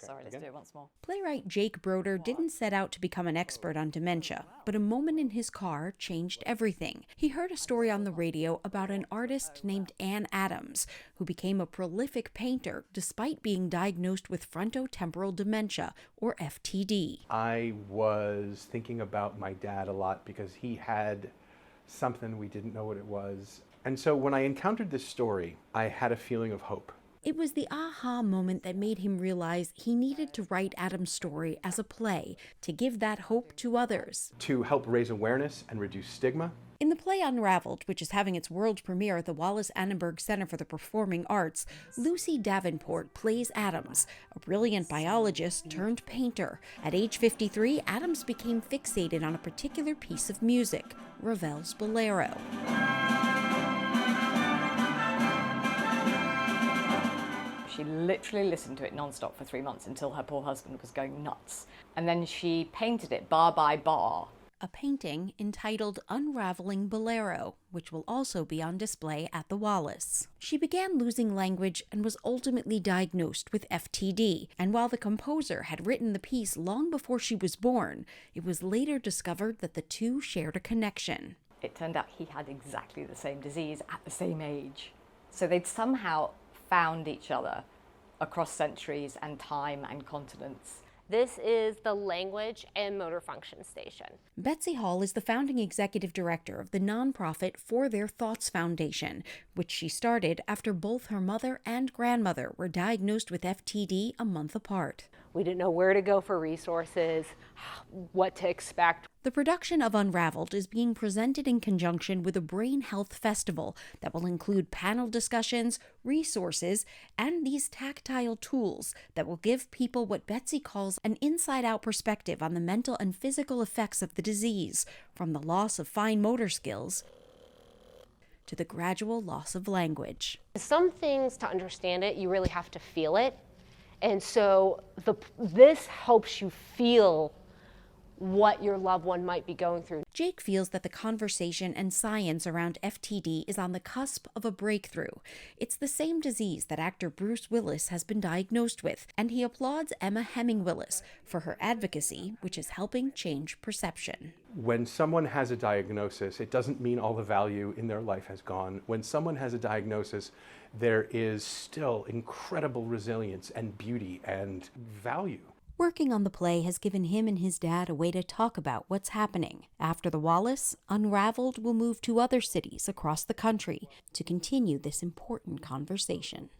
Sorry, let's do it once more. Playwright Jake Broder didn't set out to become an expert on dementia, but a moment in his car changed everything. He heard a story on the radio about an artist named Ann Adams, who became a prolific painter despite being diagnosed with frontotemporal dementia, or FTD. I was thinking about my dad a lot because he had something we didn't know what it was. And so when I encountered this story, I had a feeling of hope. It was the aha moment that made him realize he needed to write Adam's story as a play to give that hope to others. To help raise awareness and reduce stigma. In the play UnRavelled, which is having its world premiere at the Wallace Annenberg Center for the Performing Arts, Lucy Davenport plays Adams, a brilliant biologist turned painter. At age 53, Adams became fixated on a particular piece of music, Ravel's Bolero. She literally listened to it nonstop for 3 months until her poor husband was going nuts. And then she painted it bar by bar. A painting entitled Unraveling Bolero, which will also be on display at the Wallace. She began losing language and was ultimately diagnosed with FTD, and while the composer had written the piece long before she was born, it was later discovered that the two shared a connection. It turned out he had exactly the same disease at the same age. So they'd somehow found each other across centuries and time and continents. This is the Language and Motor Function Station. Betsy Hall is the founding executive director of the nonprofit For Their Thoughts Foundation, which she started after both her mother and grandmother were diagnosed with FTD a month apart. We didn't know where to go for resources, what to expect. The production of UnRavelled is being presented in conjunction with a brain health festival that will include panel discussions, resources, and these tactile tools that will give people what Betsy calls an inside-out perspective on the mental and physical effects of the disease, from the loss of fine motor skills to the gradual loss of language. Some things, to understand it, you really have to feel it. And so this helps you feel what your loved one might be going through. Jake feels that the conversation and science around FTD is on the cusp of a breakthrough. It's the same disease that actor Bruce Willis has been diagnosed with, and he applauds Emma Hemming Willis for her advocacy, which is helping change perception. When someone has a diagnosis, it doesn't mean all the value in their life has gone. When someone has a diagnosis, there is still incredible resilience and beauty and value. Working on the play has given him and his dad a way to talk about what's happening. After the Wallace, UnRavelled will move to other cities across the country to continue this important conversation.